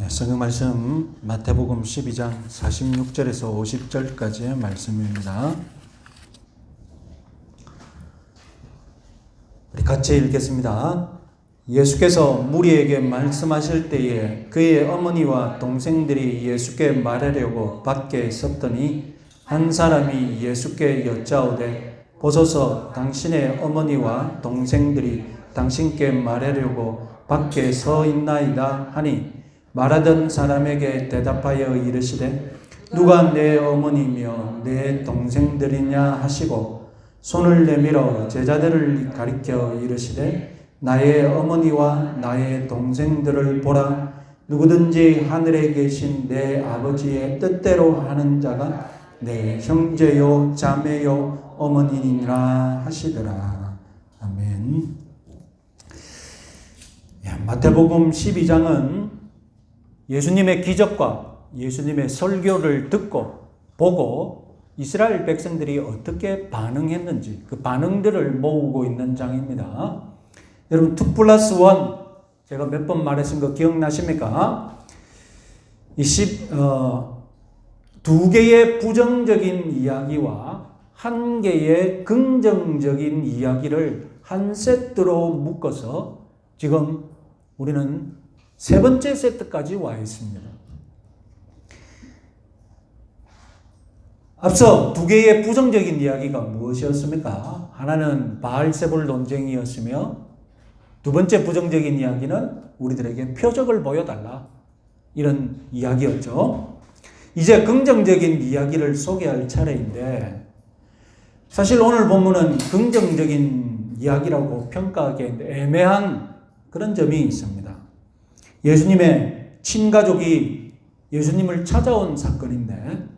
성경 말씀 마태복음 12장 46절에서 50절까지의 말씀입니다. 우리 같이 읽겠습니다. 예수께서 무리에게 말씀하실 때에 그의 어머니와 동생들이 예수께 말하려고 밖에 섰더니 한 사람이 예수께 여짜오되 보소서 당신의 어머니와 동생들이 당신께 말하려고 밖에 서 있나이다 하니 말하던 사람에게 대답하여 이르시되 누가 내 어머니며 내 동생들이냐 하시고 손을 내밀어 제자들을 가리켜 이르시되 나의 어머니와 나의 동생들을 보라. 누구든지 하늘에 계신 내 아버지의 뜻대로 하는 자가 내 형제요 자매요 어머니니라 하시더라. 아멘. 마태복음 12장은 예수님의 기적과 예수님의 설교를 듣고 보고 이스라엘 백성들이 어떻게 반응했는지 그 반응들을 모으고 있는 장입니다. 여러분 2+1 제가 몇 번 말했은 거 기억나십니까? 두 개의 부정적인 이야기와 한 개의 긍정적인 이야기를 한 세트로 묶어서 지금 우리는 세 번째 세트까지 와 있습니다. 앞서 두 개의 부정적인 이야기가 무엇이었습니까? 하나는 바알세불 논쟁이었으며 두 번째 부정적인 이야기는 우리들에게 표적을 보여달라 이런 이야기였죠. 이제 긍정적인 이야기를 소개할 차례인데 사실 오늘 본문은 긍정적인 이야기라고 평가하기에 애매한 그런 점이 있습니다. 예수님의 친가족이 예수님을 찾아온 사건인데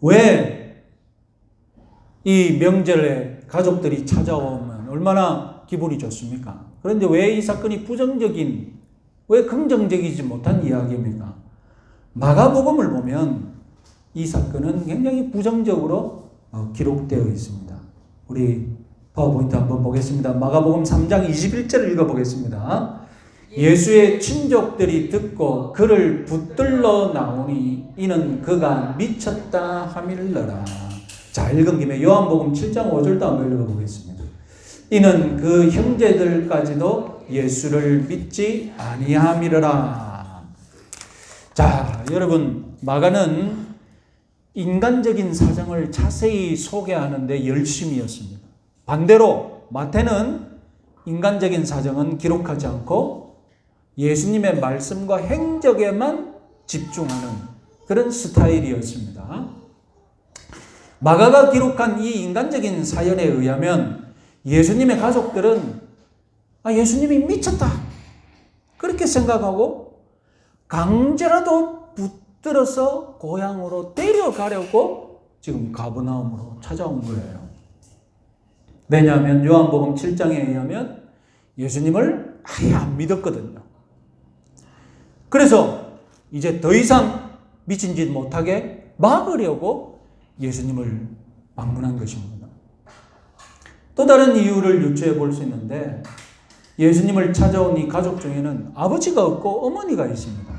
왜 이 명절에 가족들이 찾아오면 얼마나 기분이 좋습니까? 그런데 왜 이 사건이 부정적인, 왜 긍정적이지 못한 이야기입니까? 마가복음을 보면 이 사건은 굉장히 부정적으로 기록되어 있습니다. 우리 파워포인트 한번 보겠습니다. 마가복음 3장 21절을 읽어보겠습니다. 예수의 친족들이 듣고 그를 붙들러 나오니 이는 그가 미쳤다 하밀러라. 자, 읽은 김에 요한복음 7장 5절도 한번 읽어보겠습니다. 이는 그 형제들까지도 예수를 믿지 아니함이러라. 자, 여러분 마가는 인간적인 사정을 자세히 소개하는데 열심이었습니다. 반대로 마태는 인간적인 사정은 기록하지 않고 예수님의 말씀과 행적에만 집중하는 그런 스타일이었습니다. 마가가 기록한 이 인간적인 사연에 의하면 예수님의 가족들은 예수님이 미쳤다 그렇게 생각하고 강제라도 붙들어서 고향으로 데려가려고 지금 가버나움으로 찾아온 거예요. 왜냐하면 요한복음 7장에 의하면 예수님을 아예 안 믿었거든요. 그래서 이제 더 이상 미친 짓 못하게 막으려고 예수님을 방문한 것입니다. 또 다른 이유를 유추해 볼 수 있는데 예수님을 찾아온 이 가족 중에는 아버지가 없고 어머니가 있습니다.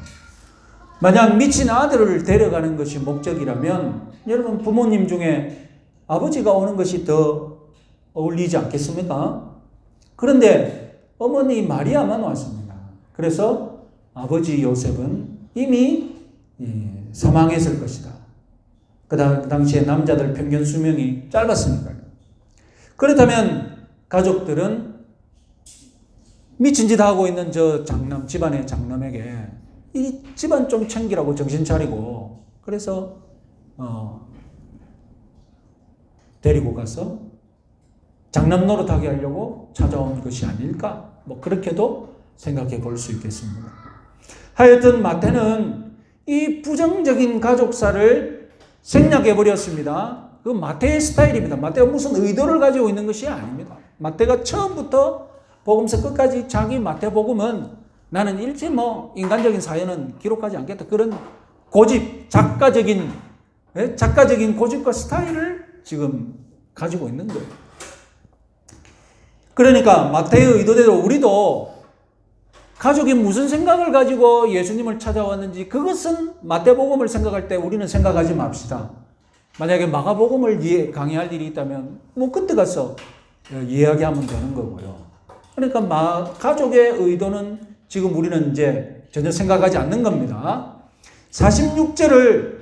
만약 미친 아들을 데려가는 것이 목적이라면 여러분 부모님 중에 아버지가 오는 것이 더 어울리지 않겠습니까? 그런데 어머니 마리아만 왔습니다. 그래서 아버지 요셉은 이미 사망했을 것이다. 그 당시에 남자들 평균 수명이 짧았으니까요. 그렇다면 가족들은 미친 짓 하고 있는 저 집안의 장남에게 이 집안 좀 챙기라고 정신 차리고 그래서 데리고 가서 장남 노릇하게 하려고 찾아온 것이 아닐까? 그렇게도 생각해 볼 수 있겠습니다. 하여튼 마태는 이 부정적인 가족사를 생략해 버렸습니다. 그 마태의 스타일입니다. 마태가 무슨 의도를 가지고 있는 것이 아닙니다. 마태가 처음부터 복음서 끝까지 자기 마태복음은 나는 일체 인간적인 사연은 기록하지 않겠다. 그런 고집, 작가적인 고집과 스타일을 지금 가지고 있는 거예요. 그러니까 마태의 의도대로 우리도 가족이 무슨 생각을 가지고 예수님을 찾아왔는지 그것은 마태복음을 생각할 때 우리는 생각하지 맙시다. 만약에 마가복음을 강의할 일이 있다면 뭐 그때 가서 이야기하면 되는 거고요. 그러니까 가족의 의도는 지금 우리는 이제 전혀 생각하지 않는 겁니다. 46절을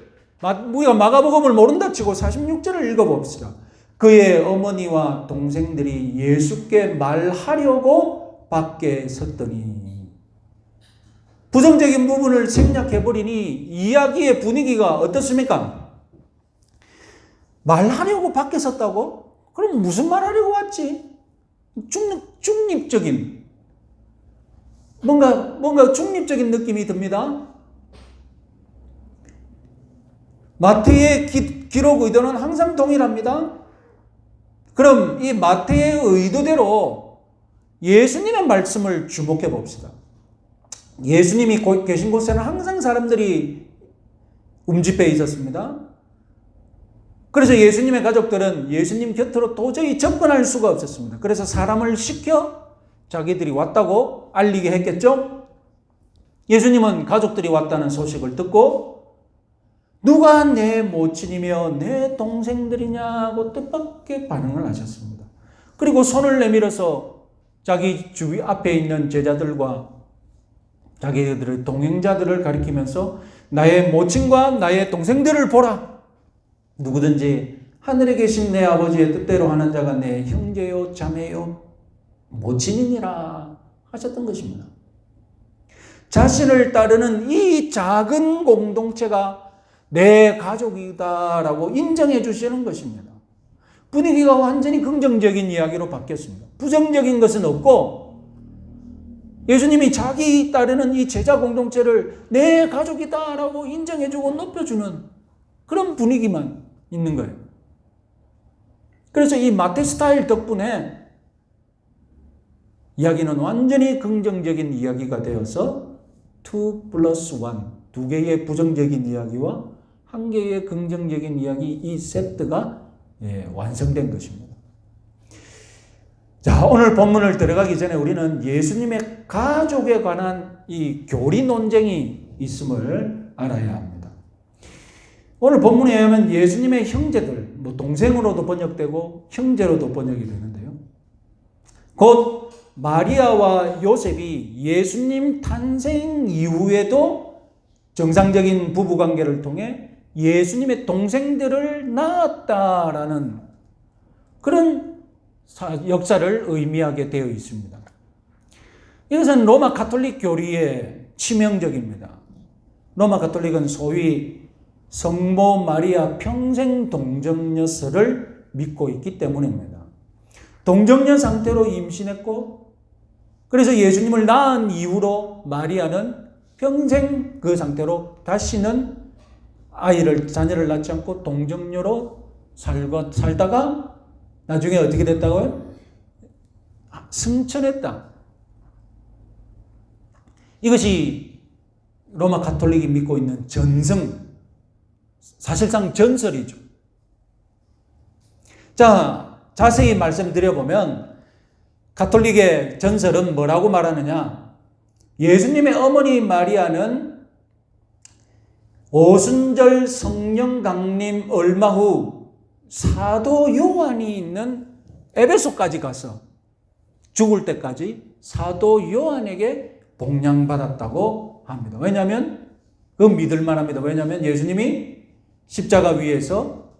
우리가 마가복음을 모른다 치고 46절을 읽어봅시다. 그의 어머니와 동생들이 예수께 말하려고 밖에 섰더니, 부정적인 부분을 생략해버리니 이야기의 분위기가 어떻습니까? 말하려고 밖에 섰다고? 그럼 무슨 말하려고 왔지? 중립적인 뭔가 중립적인 느낌이 듭니다. 마태의 기록 의도는 항상 동일합니다. 그럼 이 마태의 의도대로 예수님의 말씀을 주목해 봅시다. 예수님이 계신 곳에는 항상 사람들이 움집해 있었습니다. 그래서 예수님의 가족들은 예수님 곁으로 도저히 접근할 수가 없었습니다. 그래서 사람을 시켜 자기들이 왔다고 알리게 했겠죠? 예수님은 가족들이 왔다는 소식을 듣고 누가 내 모친이며 내 동생들이냐고 뜻밖의 반응을 하셨습니다. 그리고 손을 내밀어서 자기 주위 앞에 있는 제자들과 자기들의 동행자들을 가리키면서 나의 모친과 나의 동생들을 보라. 누구든지 하늘에 계신 내 아버지의 뜻대로 하는 자가 내 형제요 자매요 모친이니라 하셨던 것입니다. 자신을 따르는 이 작은 공동체가 내 가족이다라고 인정해 주시는 것입니다. 분위기가 완전히 긍정적인 이야기로 바뀌었습니다. 부정적인 것은 없고 예수님이 자기 따르는 이 제자 공동체를 내 가족이다라고 인정해주고 높여주는 그런 분위기만 있는 거예요. 그래서 이 마태 스타일 덕분에 이야기는 완전히 긍정적인 이야기가 되어서 2+1, 두 개의 부정적인 이야기와 한 개의 긍정적인 이야기, 이 세트가 완성된 것입니다. 자, 오늘 본문을 들어가기 전에 우리는 예수님의 가족에 관한 이 교리 논쟁이 있음을 알아야 합니다. 오늘 본문에 의하면 예수님의 형제들, 동생으로도 번역되고 형제로도 번역이 되는데요. 곧 마리아와 요셉이 예수님 탄생 이후에도 정상적인 부부관계를 통해 예수님의 동생들을 낳았다라는 그런 역사를 의미하게 되어 있습니다. 이것은 로마 가톨릭 교리의 치명적입니다. 로마 가톨릭은 소위 성모 마리아 평생 동정녀설을 믿고 있기 때문입니다. 동정녀 상태로 임신했고 그래서 예수님을 낳은 이후로 마리아는 평생 그 상태로 다시는 자녀를 낳지 않고 동정녀로 살다가 나중에 어떻게 됐다고요? 승천했다. 이것이 로마 가톨릭이 믿고 있는 사실상 전설이죠. 자, 자세히 말씀드려보면 가톨릭의 전설은 뭐라고 말하느냐? 예수님의 어머니 마리아는 오순절 성령 강림 얼마 후 사도 요한이 있는 에베소까지 가서 죽을 때까지 사도 요한에게 복양받았다고 합니다. 왜냐하면 그건 믿을만합니다. 왜냐하면 예수님이 십자가 위에서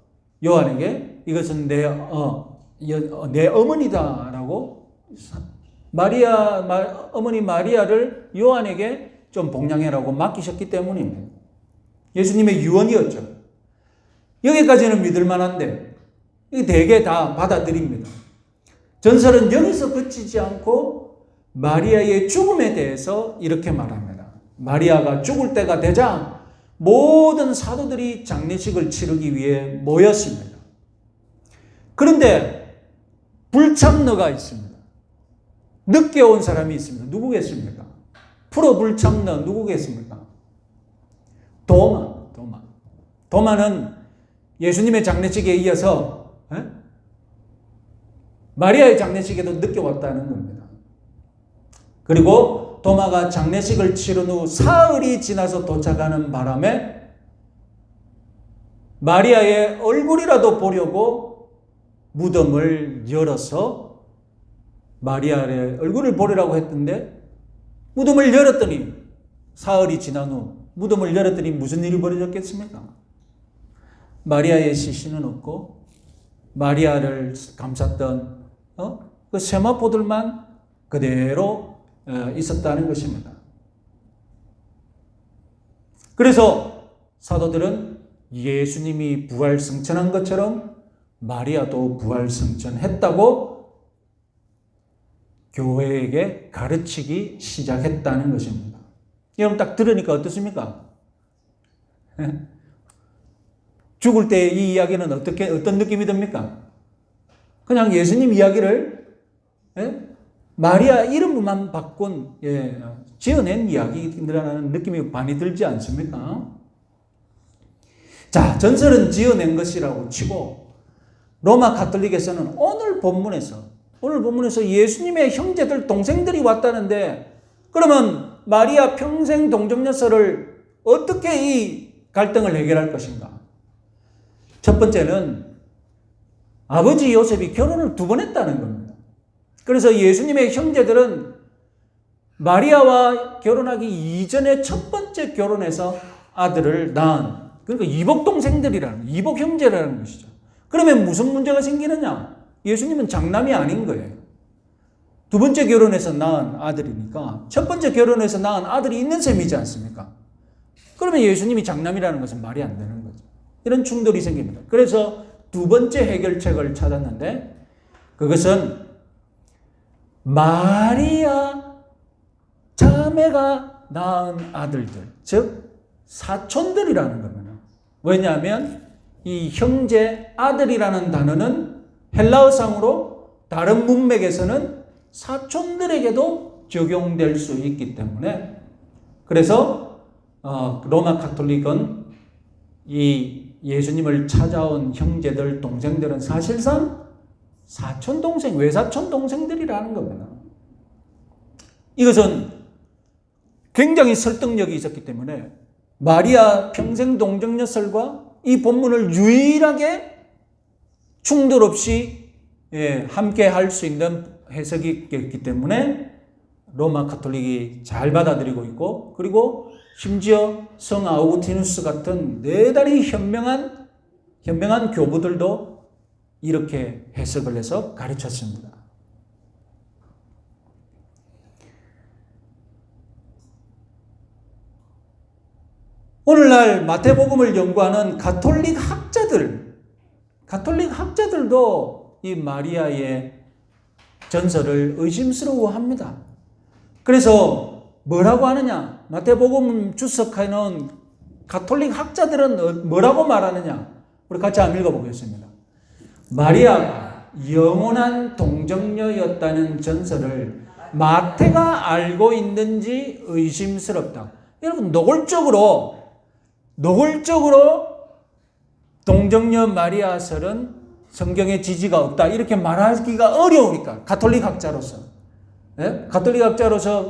요한에게 이것은 내 어머니다라고 어머니 마리아를 요한에게 좀 복양해라고 맡기셨기 때문입니다. 예수님의 유언이었죠. 여기까지는 믿을만한데 이게 대개 다 받아들입니다. 전설은 여기서 그치지 않고 마리아의 죽음에 대해서 이렇게 말합니다. 마리아가 죽을 때가 되자 모든 사도들이 장례식을 치르기 위해 모였습니다. 그런데 불참러가 있습니다. 늦게 온 사람이 있습니다. 누구겠습니까? 프로 불참러 누구겠습니까? 도마는 예수님의 장례식에 이어서 마리아의 장례식에도 늦게 왔다는 겁니다. 그리고 도마가 장례식을 치른 후 사흘이 지나서 도착하는 바람에 마리아의 얼굴이라도 보려고 무덤을 열어서 마리아의 얼굴을 보려고 했던데 무덤을 열었더니 사흘이 지난 후 무덤을 열었더니 무슨 일이 벌어졌겠습니까? 마리아의 시신은 없고 마리아를 감쌌던 그 세마포들만 그대로 있었다는 것입니다. 그래서 사도들은 예수님이 부활승천한 것처럼 마리아도 부활승천했다고 교회에게 가르치기 시작했다는 것입니다. 여러분 딱 들으니까 어떻습니까? 죽을 때 이 이야기는 어떤 느낌이 듭니까? 그냥 예수님 이야기를 마리아 이름만 바꾼 지어낸 이야기라는 느낌이 많이 들지 않습니까? 자, 전설은 지어낸 것이라고 치고 로마 가톨릭에서는 오늘 본문에서 예수님의 형제들 동생들이 왔다는데 그러면 마리아 평생 동정녀설을 어떻게 이 갈등을 해결할 것인가? 첫 번째는 아버지 요셉이 결혼을 2번 했다는 겁니다. 그래서 예수님의 형제들은 마리아와 결혼하기 이전에 첫 번째 결혼해서 아들을 낳은, 그러니까 이복 형제라는 것이죠. 그러면 무슨 문제가 생기느냐? 예수님은 장남이 아닌 거예요. 2번째 결혼해서 낳은 아들이니까 첫 번째 결혼해서 낳은 아들이 있는 셈이지 않습니까? 그러면 예수님이 장남이라는 것은 말이 안 되는 거죠. 이런 충돌이 생깁니다. 그래서 2번째 해결책을 찾았는데 그것은 마리아 자매가 낳은 아들들, 즉 사촌들이라는 겁니다. 왜냐하면 이 형제 아들이라는 단어는 헬라어상으로 다른 문맥에서는 사촌들에게도 적용될 수 있기 때문에 그래서 로마 가톨릭은 이 예수님을 찾아온 형제들, 동생들은 사실상 사촌 동생, 외사촌 동생들이라는 겁니다. 이것은 굉장히 설득력이 있었기 때문에 마리아 평생 동정녀설과 이 본문을 유일하게 충돌 없이 함께 할 수 있는 해석이 있기 때문에 로마 가톨릭이 잘 받아들이고 있고, 그리고 심지어 성 아우구티누스 같은 대단히 현명한 교부들도 이렇게 해석을 해서 가르쳤습니다. 오늘날 마태복음을 연구하는 가톨릭 학자들도 이 마리아의 전설을 의심스러워합니다. 그래서 뭐라고 하느냐? 마태복음 주석하는 가톨릭 학자들은 뭐라고 말하느냐? 우리 같이 한번 읽어보겠습니다. 마리아가 영원한 동정녀였다는 전설을 마태가 알고 있는지 의심스럽다. 여러분 노골적으로 동정녀 마리아설은 성경에 지지가 없다 이렇게 말하기가 어려우니까 가톨릭 학자로서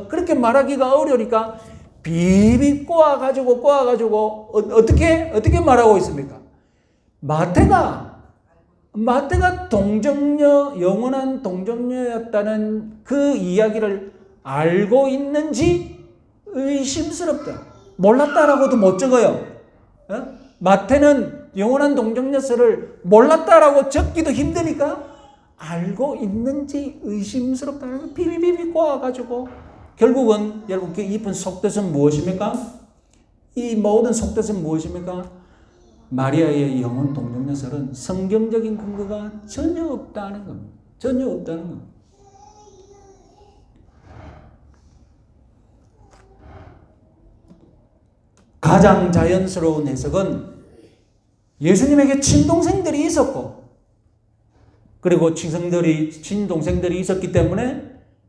그렇게 말하기가 어려우니까 비비 꼬아가지고 어떻게 말하고 있습니까? 마태가 영원한 동정녀였다는 그 이야기를 알고 있는지 의심스럽다. 몰랐다라고도 못 적어요. 마태는 영원한 동정녀설을 몰랐다라고 적기도 힘드니까 알고 있는지 의심스럽다. 비비비비 꼬아가지고 결국은 여러분 그 잎은 속뜻은 무엇입니까? 이 모든 속뜻은 무엇입니까? 마리아의 영원 동정녀설은 성경적인 근거가 전혀 없다는 겁니다. 전혀 없다는 겁니다. 가장 자연스러운 해석은 예수님에게 친동생들이 있었고 그리고 친동생들이 있었기 때문에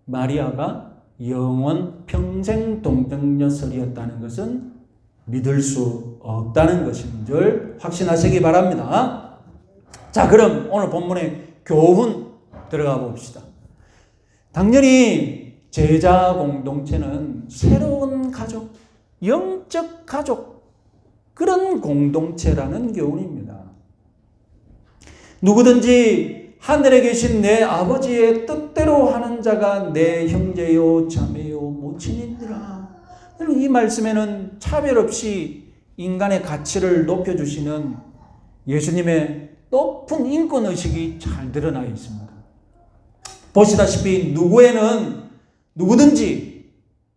마리아가 영원 평생 동정녀설이었다는 것은 믿을 수 없다는 것인 줄 확신하시기 바랍니다. 자, 그럼 오늘 본문의 교훈 들어가 봅시다. 당연히 제자 공동체는 새로운 가족, 영적 가족, 그런 공동체라는 교훈입니다. 누구든지 하늘에 계신 내 아버지의 뜻대로 하는 자가 내 형제요 자매요 모친이니라. 이 말씀에는 차별 없이 인간의 가치를 높여주시는 예수님의 높은 인권의식이 잘 드러나 있습니다. 보시다시피 누구든지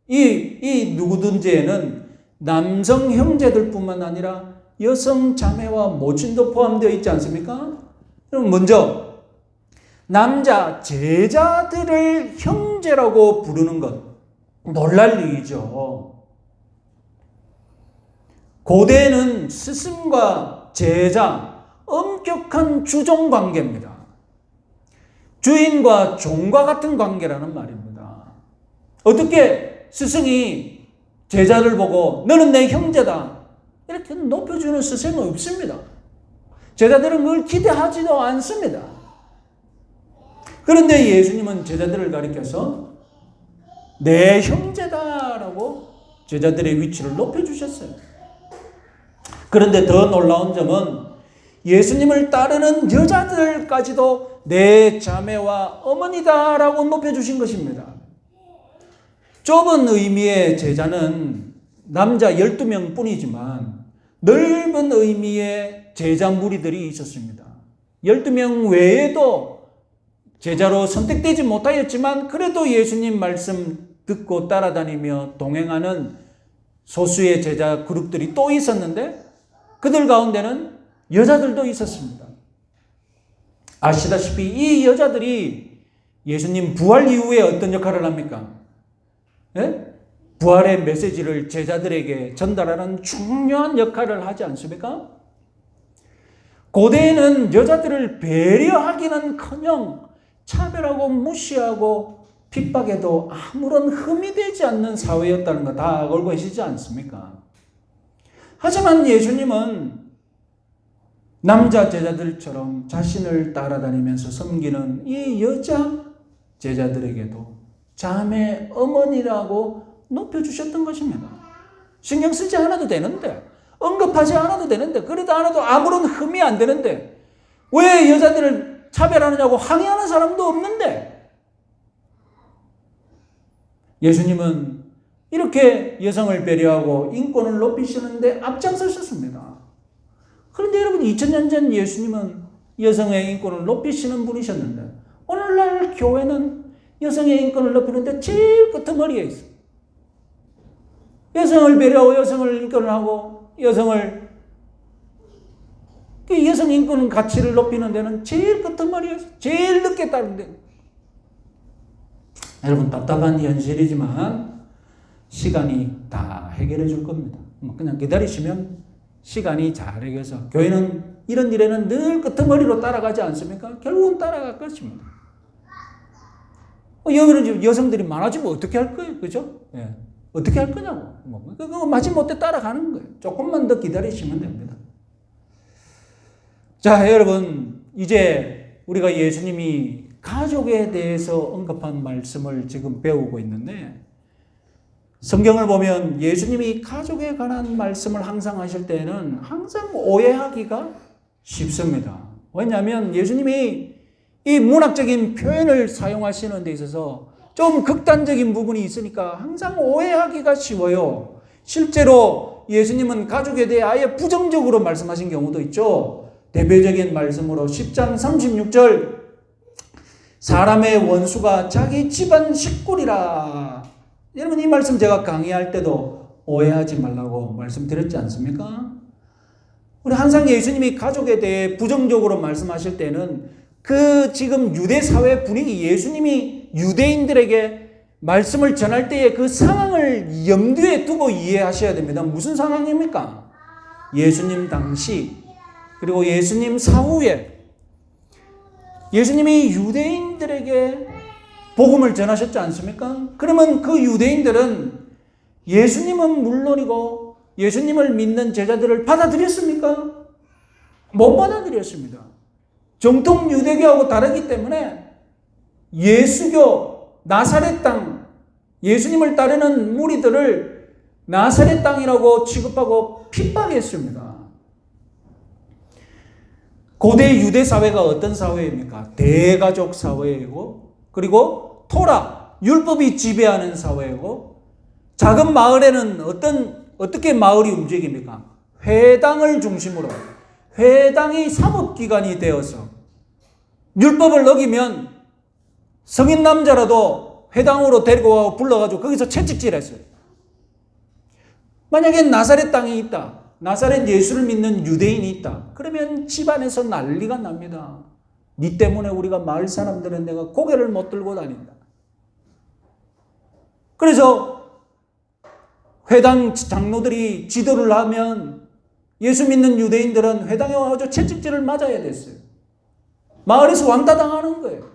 이 누구든지에는 남성 형제들뿐만 아니라 여성 자매와 모친도 포함되어 있지 않습니까? 그럼 먼저 남자 제자들을 형제라고 부르는 것 놀랄 일이죠. 고대에는 스승과 제자 엄격한 주종 관계입니다. 주인과 종과 같은 관계라는 말입니다. 어떻게 스승이 제자를 보고 너는 내 형제다 이렇게 높여주는 스승은 없습니다. 제자들은 그걸 기대하지도 않습니다. 그런데 예수님은 제자들을 가리켜서 내 형제다라고 제자들의 위치를 높여주셨어요. 그런데 더 놀라운 점은 예수님을 따르는 여자들까지도 내 자매와 어머니다라고 높여주신 것입니다. 좁은 의미의 제자는 남자 12명 뿐이지만 넓은 의미의 제자 무리들이 있었습니다. 12명 외에도 제자로 선택되지 못하였지만 그래도 예수님 말씀 듣고 따라다니며 동행하는 소수의 제자 그룹들이 또 있었는데 그들 가운데는 여자들도 있었습니다. 아시다시피 이 여자들이 예수님 부활 이후에 어떤 역할을 합니까? 예? 부활의 메시지를 제자들에게 전달하는 중요한 역할을 하지 않습니까? 고대에는 여자들을 배려하기는커녕 차별하고 무시하고 핍박에도 아무런 흠이 되지 않는 사회였다는 거 다 알고 계시지 않습니까? 하지만 예수님은 남자 제자들처럼 자신을 따라다니면서 섬기는 이 여자 제자들에게도 자매 어머니라고 높여주셨던 것입니다. 신경 쓰지 않아도 되는데, 언급하지 않아도 되는데, 그래도 않아도 아무런 흠이 안 되는데 왜 여자들을 차별하느냐고 항의하는 사람도 없는데 예수님은 이렇게 여성을 배려하고 인권을 높이시는데 앞장서셨습니다. 그런데 여러분 2000년 전 예수님은 여성의 인권을 높이시는 분이셨는데 오늘날 교회는 여성의 인권을 높이는데 제일 끄트머리에 있어요. 여성을 배려하고 여성을 인권을 하고 여성을 여성 인권 가치를 높이는 데는 제일 끄트머리에 있어요. 제일 늦게 따른 데. 여러분 답답한 현실이지만 시간이 다 해결해 줄 겁니다. 그냥 기다리시면 시간이 잘 해결해서 교회는 이런 일에는 늘 끄트머리로 따라가지 않습니까? 결국은 따라갈 것입니다. 여기는 여성들이 많아지면 어떻게 할 거예요? 그죠? 예. 어떻게 할 거냐고. 그거 마지못해 따라가는 거예요. 조금만 더 기다리시면 됩니다. 자, 여러분, 이제 우리가 예수님이 가족에 대해서 언급한 말씀을 지금 배우고 있는데, 성경을 보면 예수님이 가족에 관한 말씀을 항상 하실 때는 항상 오해하기가 쉽습니다. 왜냐하면 예수님이 이 문학적인 표현을 사용하시는 데 있어서 좀 극단적인 부분이 있으니까 항상 오해하기가 쉬워요. 실제로 예수님은 가족에 대해 아예 부정적으로 말씀하신 경우도 있죠. 대표적인 말씀으로 10장 36절 사람의 원수가 자기 집안 식구리라. 여러분 이 말씀 제가 강의할 때도 오해하지 말라고 말씀드렸지 않습니까? 우리 항상 예수님이 가족에 대해 부정적으로 말씀하실 때는 그 지금 유대 사회 분위기, 예수님이 유대인들에게 말씀을 전할 때의 그 상황을 염두에 두고 이해하셔야 됩니다. 무슨 상황입니까? 예수님 당시 그리고 예수님 사후에 예수님이 유대인들에게 복음을 전하셨지 않습니까? 그러면 그 유대인들은 예수님은 물론이고 예수님을 믿는 제자들을 받아들였습니까? 못 받아들였습니다. 정통 유대교하고 다르기 때문에 예수교, 나사렛 땅, 예수님을 따르는 무리들을 나사렛 땅이라고 취급하고 핍박했습니다. 고대 유대 사회가 어떤 사회입니까? 대가족 사회이고, 그리고 토라, 율법이 지배하는 사회이고, 작은 마을에는 어떻게 마을이 움직입니까? 회당을 중심으로, 회당이 사법기관이 되어서 율법을 어기면 성인 남자라도 회당으로 데리고 와서 불러가지고 거기서 채찍질했어요. 만약에 나사렛 땅이 있다, 나사렛 예수를 믿는 유대인이 있다, 그러면 집안에서 난리가 납니다. 니 때문에 우리가 마을 사람들은 내가 고개를 못 들고 다닌다. 그래서 회당 장로들이 지도를 하면 예수 믿는 유대인들은 회당에 와서 채찍질을 맞아야 됐어요. 마을에서 왕따 당하는 거예요.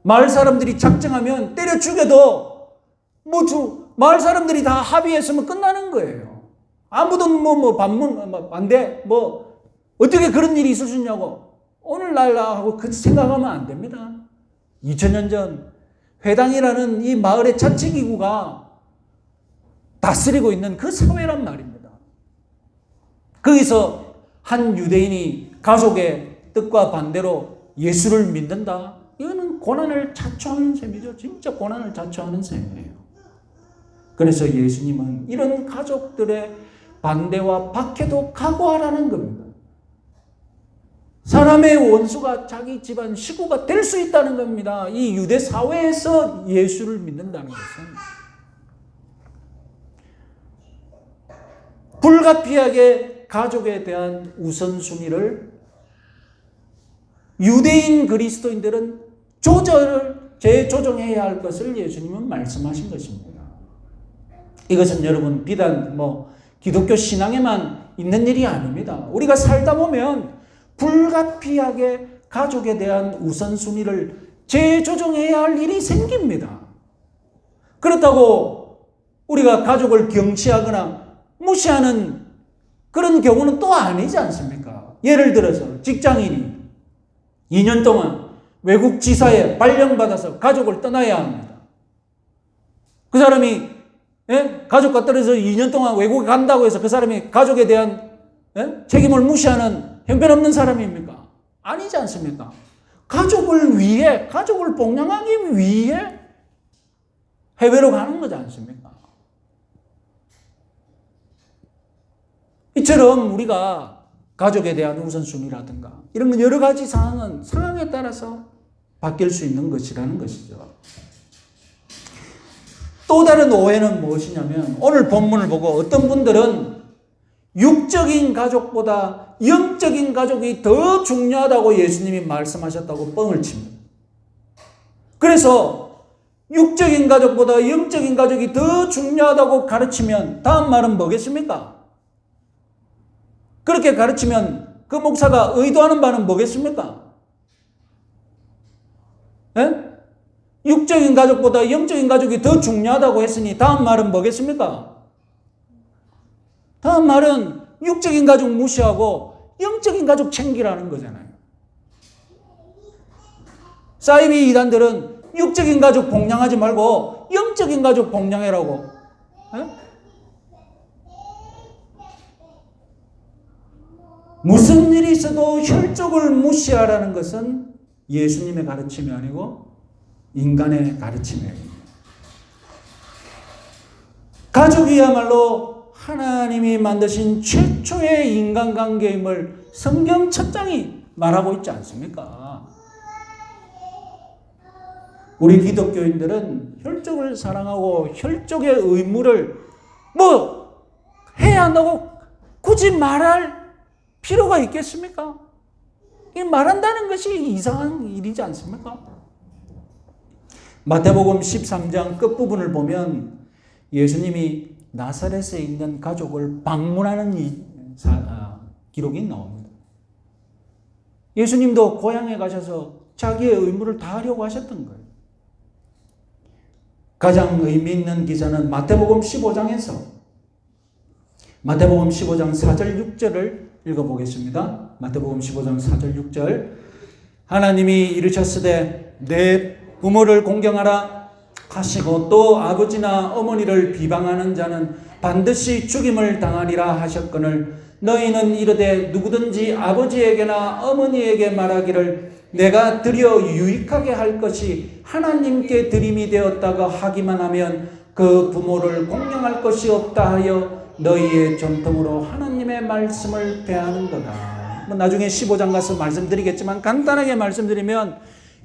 마을 사람들이 작정하면 때려 죽여도 마을 사람들이 다 합의했으면 끝나는 거예요. 아무도 반대, 어떻게 그런 일이 있을 수 있냐고, 오늘날 하고 생각하면 안 됩니다. 2000년 전 회당이라는 이 마을의 자치기구가 다스리고 있는 그 사회란 말입니다. 거기서 한 유대인이 가족의 뜻과 반대로 예수를 믿는다. 이거는 고난을 자초하는 셈이죠. 진짜 고난을 자초하는 셈이에요. 그래서 예수님은 이런 가족들의 반대와 박해도 각오하라는 겁니다. 사람의 원수가 자기 집안 식구가 될 수 있다는 겁니다. 이 유대 사회에서 예수를 믿는다는 것은. 불가피하게 가족에 대한 우선순위를 유대인 그리스도인들은 재조정해야 할 것을 예수님은 말씀하신 것입니다. 이것은 여러분 비단 기독교 신앙에만 있는 일이 아닙니다. 우리가 살다 보면 불가피하게 가족에 대한 우선순위를 재조정해야 할 일이 생깁니다. 그렇다고 우리가 가족을 경시하거나 무시하는 그런 경우는 또 아니지 않습니까? 예를 들어서 직장인이 2년 동안 외국 지사에 발령받아서 가족을 떠나야 합니다. 그 사람이 가족과 떨어져서 2년 동안 외국에 간다고 해서 그 사람이 가족에 대한 책임을 무시하는 형편없는 사람입니까? 아니지 않습니까? 가족을 위해, 가족을 복양하기 위해 해외로 가는 거지 않습니까? 이처럼 우리가 가족에 대한 우선순위라든가 이런 여러 가지 상황은 상황에 따라서 바뀔 수 있는 것이라는 것이죠. 또 다른 오해는 무엇이냐면 오늘 본문을 보고 어떤 분들은 육적인 가족보다 영적인 가족이 더 중요하다고 예수님이 말씀하셨다고 뻥을 칩니다. 그래서 육적인 가족보다 영적인 가족이 더 중요하다고 가르치면 다음 말은 뭐겠습니까? 그렇게 가르치면 그 목사가 의도하는 바는 뭐겠습니까? 육적인 가족보다 영적인 가족이 더 중요하다고 했으니 다음 말은 뭐겠습니까? 다음 말은 육적인 가족 무시하고 영적인 가족 챙기라는 거잖아요. 사이비 이단들은 육적인 가족 복양하지 말고 영적인 가족 복양해라고. 무슨 일이 있어도 혈족을 무시하라는 것은 예수님의 가르침이 아니고 인간의 가르침이에요. 가족이야말로 하나님이 만드신 최초의 인간관계임을 성경 첫 장이 말하고 있지 않습니까? 우리 기독교인들은 혈족을 사랑하고 혈족의 의무를 해야 한다고 굳이 말할 필요가 있겠습니까? 이 말한다는 것이 이상한 일이지 않습니까? 마태복음 13장 끝부분을 보면 예수님이 나사렛에 있는 가족을 방문하는 기록이 나옵니다. 예수님도 고향에 가셔서 자기의 의무를 다하려고 하셨던 거예요. 가장 의미 있는 기사는 마태복음 15장에서 마태복음 15장 4절 6절을 읽어보겠습니다. 마태복음 15장 4절 6절 하나님이 이르셨으되 내 부모를 공경하라 하시고 또 아버지나 어머니를 비방하는 자는 반드시 죽임을 당하리라 하셨거늘 너희는 이르되 누구든지 아버지에게나 어머니에게 말하기를 내가 드려 유익하게 할 것이 하나님께 드림이 되었다고 하기만 하면 그 부모를 공경할 것이 없다 하여 너희의 전통으로 하나님의 말씀을 대하는도다. 나중에 15장 가서 말씀드리겠지만 간단하게 말씀드리면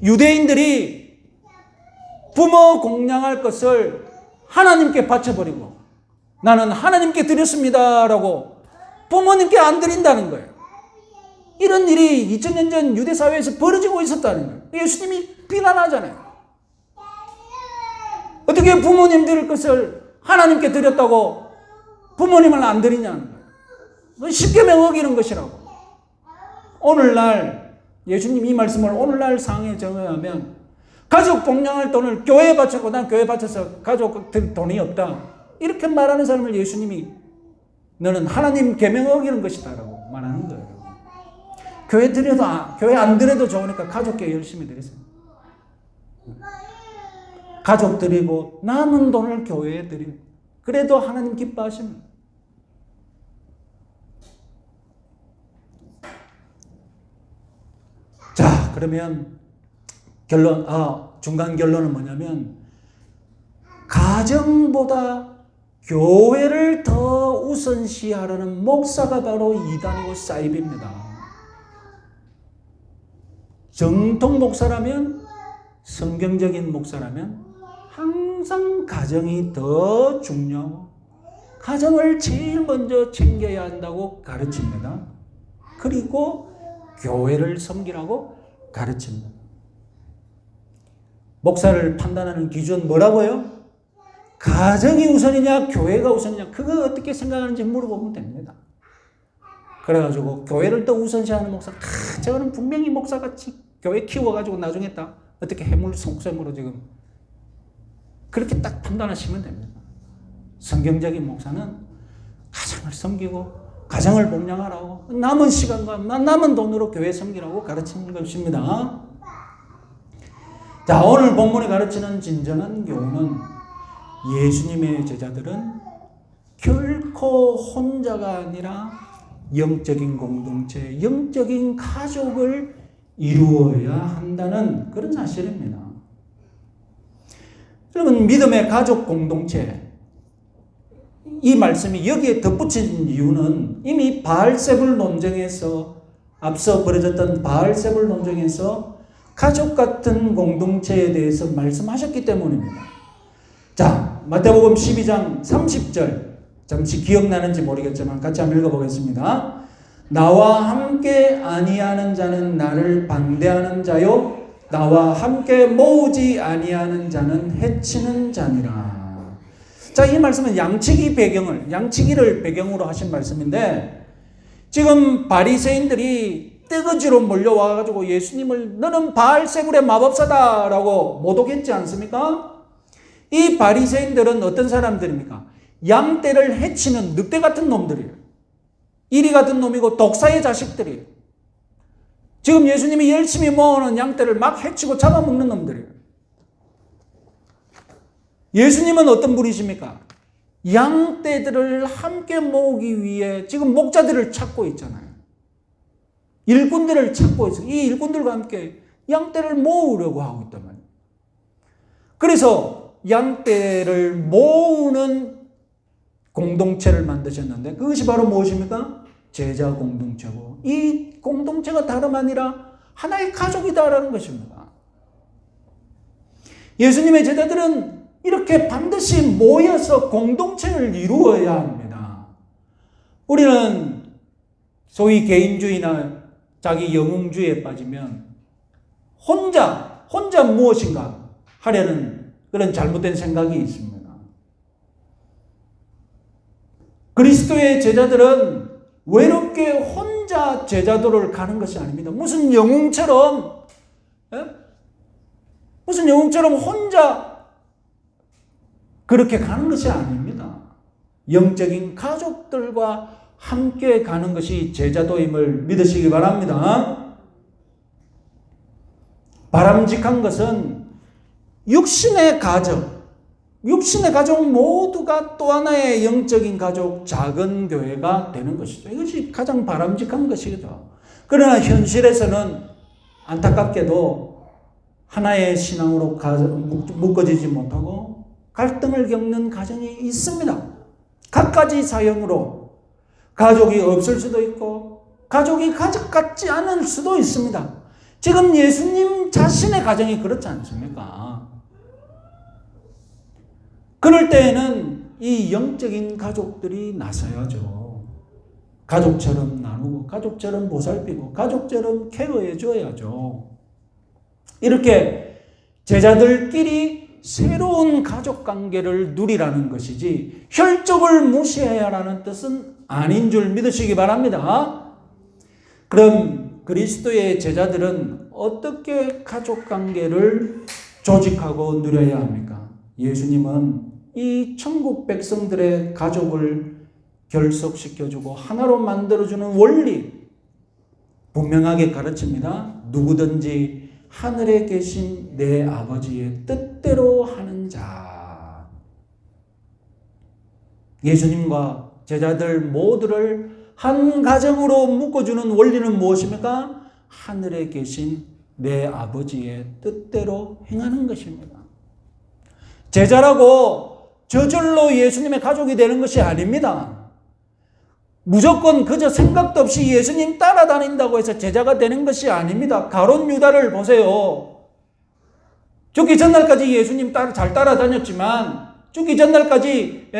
유대인들이 부모 공양할 것을 하나님께 바쳐버리고 나는 하나님께 드렸습니다 라고 부모님께 안 드린다는 거예요. 이런 일이 2000년 전 유대 사회에서 벌어지고 있었다는 거예요. 예수님이 비난하잖아요. 어떻게 부모님 드릴 것을 하나님께 드렸다고 부모님을 안 드리냐는 거예요. 십계명 어기는 것이라고. 오늘날 예수님 이 말씀을 오늘날 상황에 적용하면 가족 복양할 돈을 교회에 바쳤고 난 교회에 바쳐서 가족들 돈이 없다. 이렇게 말하는 사람을 예수님이 너는 하나님 계명 어기는 것이다 라고 말하는 거예요. 교회 드려도 교회 안 드려도 좋으니까 가족께 열심히 드리세요. 가족 드리고 남은 돈을 교회에 드리고 그래도 하나님 기뻐하십니다. 자, 그러면 중간 결론은 뭐냐면 가정보다 교회를 더 우선시하라는 목사가 바로 이단이고 사이비입니다. 정통 목사라면, 성경적인 목사라면 항상 가정이 더 중요하고 가정을 제일 먼저 챙겨야 한다고 가르칩니다. 그리고 교회를 섬기라고 가르칩니다. 목사를 판단하는 기준 뭐라고요? 가정이 우선이냐 교회가 우선이냐 그거 어떻게 생각하는지 물어보면 됩니다. 그래가지고 교회를 더 우선시하는 목사 저거는 분명히 목사같이 교회 키워가지고 나중에 딱 어떻게 해물 속셈으로 지금 그렇게 딱 판단하시면 됩니다. 성경적인 목사는 가정을 섬기고 가정을 복양하라고 남은 시간과 남은 돈으로 교회 섬기라고 가르치는 것입니다. 자, 오늘 본문이 가르치는 진정한 교훈은 예수님의 제자들은 결코 혼자가 아니라 영적인 공동체, 영적인 가족을 이루어야 한다는 그런 사실입니다. 여러분, 믿음의 가족 공동체, 이 말씀이 여기에 덧붙인 이유는 이미 바알세불 논쟁에서 앞서 벌어졌던 바알세불 논쟁에서 가족 같은 공동체에 대해서 말씀하셨기 때문입니다. 자, 마태복음 12장 30절 잠시 기억나는지 모르겠지만 같이 한번 읽어보겠습니다. 나와 함께 아니하는 자는 나를 방대하는 자요 나와 함께 모으지 아니하는 자는 해치는 자니라. 자, 이 말씀은 양치기를 배경으로 하신 말씀인데 지금 바리새인들이 떼거지로 몰려와가지고 예수님을 너는 바알세불의 마법사다라고 모독했지 않습니까? 이 바리새인들은 어떤 사람들입니까? 양떼를 해치는 늑대 같은 놈들이에요. 이리 같은 놈이고 독사의 자식들이에요. 지금 예수님이 열심히 모아놓은 양떼를 막 해치고 잡아먹는 놈들이에요. 예수님은 어떤 분이십니까? 양떼들을 함께 모으기 위해 지금 목자들을 찾고 있잖아요. 일꾼들을 찾고 있어요. 이 일꾼들과 함께 양떼를 모으려고 하고 있단 말이에요. 그래서 양떼를 모으는 공동체를 만드셨는데 그것이 바로 무엇입니까? 제자 공동체고 이 공동체가 다름 아니라 하나의 가족이다라는 것입니다. 예수님의 제자들은 이렇게 반드시 모여서 공동체를 이루어야 합니다. 우리는 소위 개인주의나 자기 영웅주의에 빠지면 혼자 무엇인가 하려는 그런 잘못된 생각이 있습니다. 그리스도의 제자들은 외롭게 혼자 제자도를 가는 것이 아닙니다. 무슨 영웅처럼 혼자 그렇게 가는 것이 아닙니다. 영적인 가족들과 함께 가는 것이 제자도임을 믿으시기 바랍니다. 바람직한 것은 육신의 가족, 육신의 가족 모두가 또 하나의 영적인 가족, 작은 교회가 되는 것이죠. 이것이 가장 바람직한 것이죠. 그러나 현실에서는 안타깝게도 하나의 신앙으로 묶어지지 못하고 갈등을 겪는 가정이 있습니다. 갖가지 사연으로 가족이 없을 수도 있고 가족이 가족 같지 않을 수도 있습니다. 지금 예수님 자신의 가정이 그렇지 않습니까? 그럴 때에는 이 영적인 가족들이 나서야죠. 가족처럼 나누고 가족처럼 보살피고 가족처럼 케어해 줘야죠. 이렇게 제자들끼리 새로운 가족 관계를 누리라는 것이지 혈족을 무시해야 하는 뜻은 아닌 줄 믿으시기 바랍니다. 그럼 그리스도의 제자들은 어떻게 가족 관계를 조직하고 누려야 합니까? 예수님은 이 천국 백성들의 가족을 결속시켜주고 하나로 만들어주는 원리 분명하게 가르칩니다. 누구든지 하늘에 계신 내 아버지의 뜻대로 하는 자. 예수님과 제자들 모두를 한 가정으로 묶어주는 원리는 무엇입니까? 하늘에 계신 내 아버지의 뜻대로 행하는 것입니다. 제자라고 저절로 예수님의 가족이 되는 것이 아닙니다. 무조건 그저 생각도 없이 예수님 따라다닌다고 해서 제자가 되는 것이 아닙니다. 가룟 유다를 보세요. 죽기 전날까지 예수님 잘 따라다녔지만 죽기 전날까지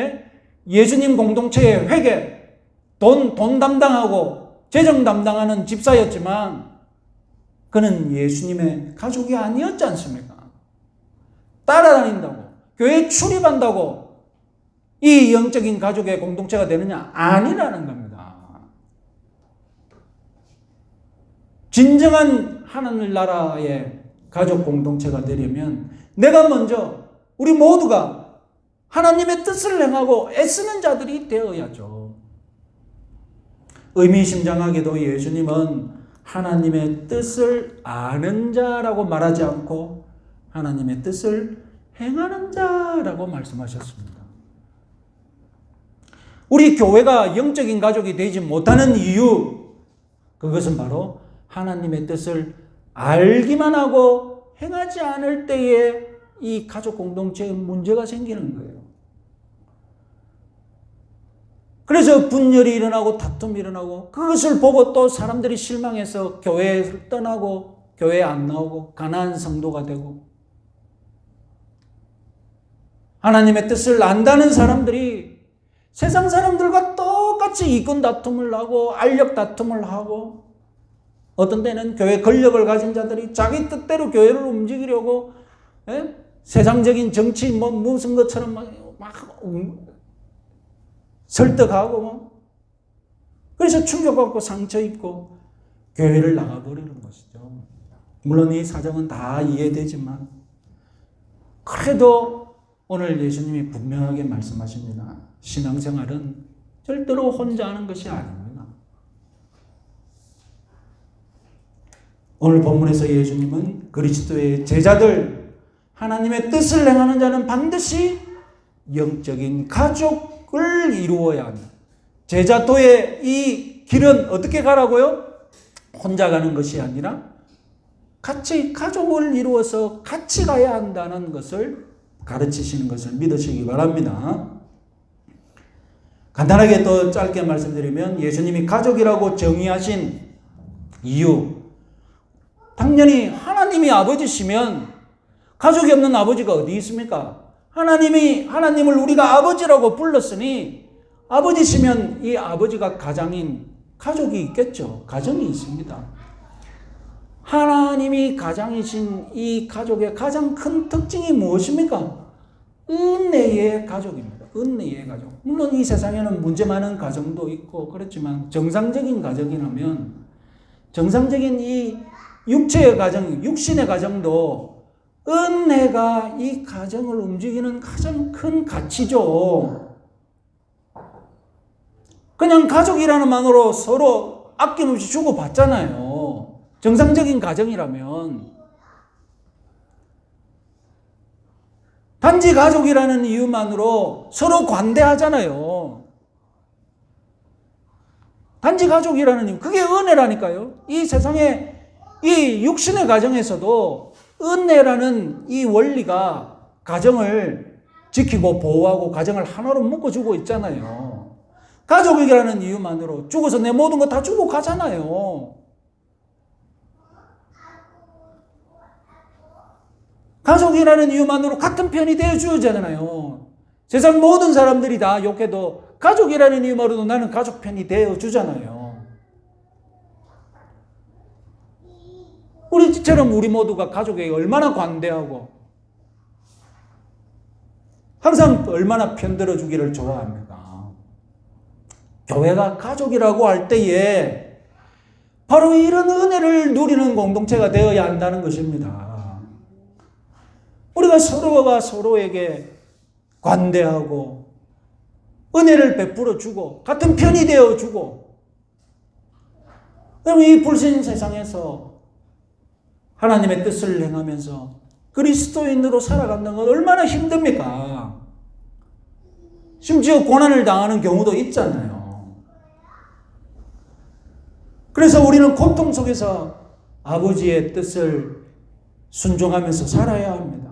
예수님 공동체의 회계, 돈 담당하고 재정 담당하는 집사였지만 그는 예수님의 가족이 아니었지 않습니까? 따라다닌다고, 교회에 출입한다고 이 영적인 가족의 공동체가 되느냐? 아니라는 겁니다. 진정한 하늘나라의 가족 공동체가 되려면 내가 먼저 우리 모두가 하나님의 뜻을 행하고 애쓰는 자들이 되어야죠. 의미심장하게도 예수님은 하나님의 뜻을 아는 자라고 말하지 않고 하나님의 뜻을 행하는 자라고 말씀하셨습니다. 우리 교회가 영적인 가족이 되지 못하는 이유, 그것은 바로 하나님의 뜻을 알기만 하고 행하지 않을 때에 이 가족 공동체에 문제가 생기는 거예요. 그래서 분열이 일어나고 다툼이 일어나고 그것을 보고 또 사람들이 실망해서 교회를 떠나고 교회에 안 나오고 가난한 성도가 되고 하나님의 뜻을 안다는 사람들이 세상 사람들과 똑같이 이권 다툼을 하고 알력 다툼을 하고 어떤 때는 교회 권력을 가진 자들이 자기 뜻대로 교회를 움직이려고 세상적인 정치 무슨 것처럼 막 설득하고 그래서 충격받고 상처 입고 교회를 나가버리는 것이죠. 물론 이 사정은 다 이해되지만 그래도 오늘 예수님이 분명하게 말씀하십니다. 신앙생활은 절대로 혼자 하는 것이 아닙니다. 오늘 본문에서 예수님은 그리스도의 제자들, 하나님의 뜻을 행하는 자는 반드시 영적인 가족을 이루어야 한다. 제자도의 이 길은 어떻게 가라고요? 혼자 가는 것이 아니라 같이 가족을 이루어서 같이 가야 한다는 것을 가르치시는 것을 믿으시기 바랍니다. 간단하게 또 짧게 말씀드리면 예수님이 가족이라고 정의하신 이유, 당연히 하나님이 아버지시면 가족이 없는 아버지가 어디 있습니까? 하나님을 우리가 아버지라고 불렀으니 아버지시면 이 아버지가 가장인 가족이 있겠죠. 가정이 있습니다. 하나님이 가장이신 이 가족의 가장 큰 특징이 무엇입니까? 은혜의 가족입니다. 은혜의 가족. 물론 이 세상에는 문제 많은 가정도 있고 그렇지만 정상적인 가정이라면 정상적인 이 육체의 가정, 육신의 가정도 은혜가 이 가정을 움직이는 가장 큰 가치죠. 그냥 가족이라는 만으로 서로 아낌없이 주고받잖아요. 정상적인 가정이라면. 단지 가족이라는 이유만으로 서로 관대하잖아요. 단지 가족이라는 이유, 그게 은혜라니까요. 이 세상에 이 육신의 가정에서도 은혜라는 이 원리가 가정을 지키고 보호하고 가정을 하나로 묶어주고 있잖아요. 가족이라는 이유만으로 죽어서 내 모든 거 다 주고 가잖아요. 가족이라는 이유만으로 같은 편이 되어주잖아요. 세상 모든 사람들이 다 욕해도 가족이라는 이유만으로도 나는 가족 편이 되어주잖아요. 우리처럼 우리 모두가 가족에게 얼마나 관대하고 항상 얼마나 편들어주기를 좋아합니까? 교회가 가족이라고 할 때에 바로 이런 은혜를 누리는 공동체가 되어야 한다는 것입니다. 우리가 서로가 서로에게 관대하고 은혜를 베풀어 주고 같은 편이 되어 주고, 그럼 이 불신 세상에서 하나님의 뜻을 행하면서 그리스도인으로 살아간다는 건 얼마나 힘듭니까? 심지어 고난을 당하는 경우도 있잖아요. 그래서 우리는 고통 속에서 아버지의 뜻을 순종하면서 살아야 합니다.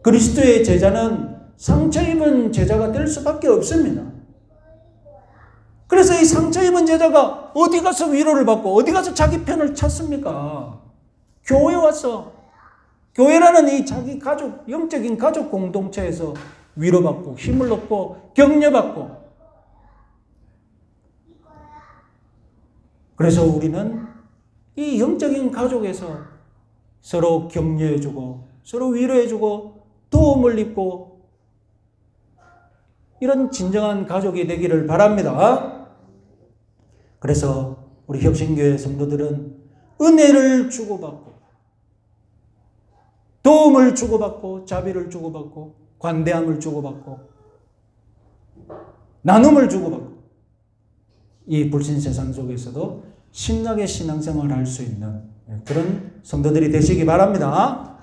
그리스도의 제자는 상처 입은 제자가 될 수밖에 없습니다. 그래서 이 상처 입은 제자가 어디 가서 위로를 받고 어디 가서 자기 편을 찾습니까? 교회 와서, 교회라는 이 자기 가족, 영적인 가족 공동체에서 위로받고 힘을 얻고 격려받고, 그래서 우리는 이 영적인 가족에서 서로 격려해주고 서로 위로해주고 도움을 입고 이런 진정한 가족이 되기를 바랍니다. 그래서 우리 혁신교회 성도들은 은혜를 주고받고 도움을 주고받고 자비를 주고받고 관대함을 주고받고 나눔을 주고받고 이 불신 세상 속에서도 신나게 신앙생활을 할 수 있는 그런 성도들이 되시기 바랍니다.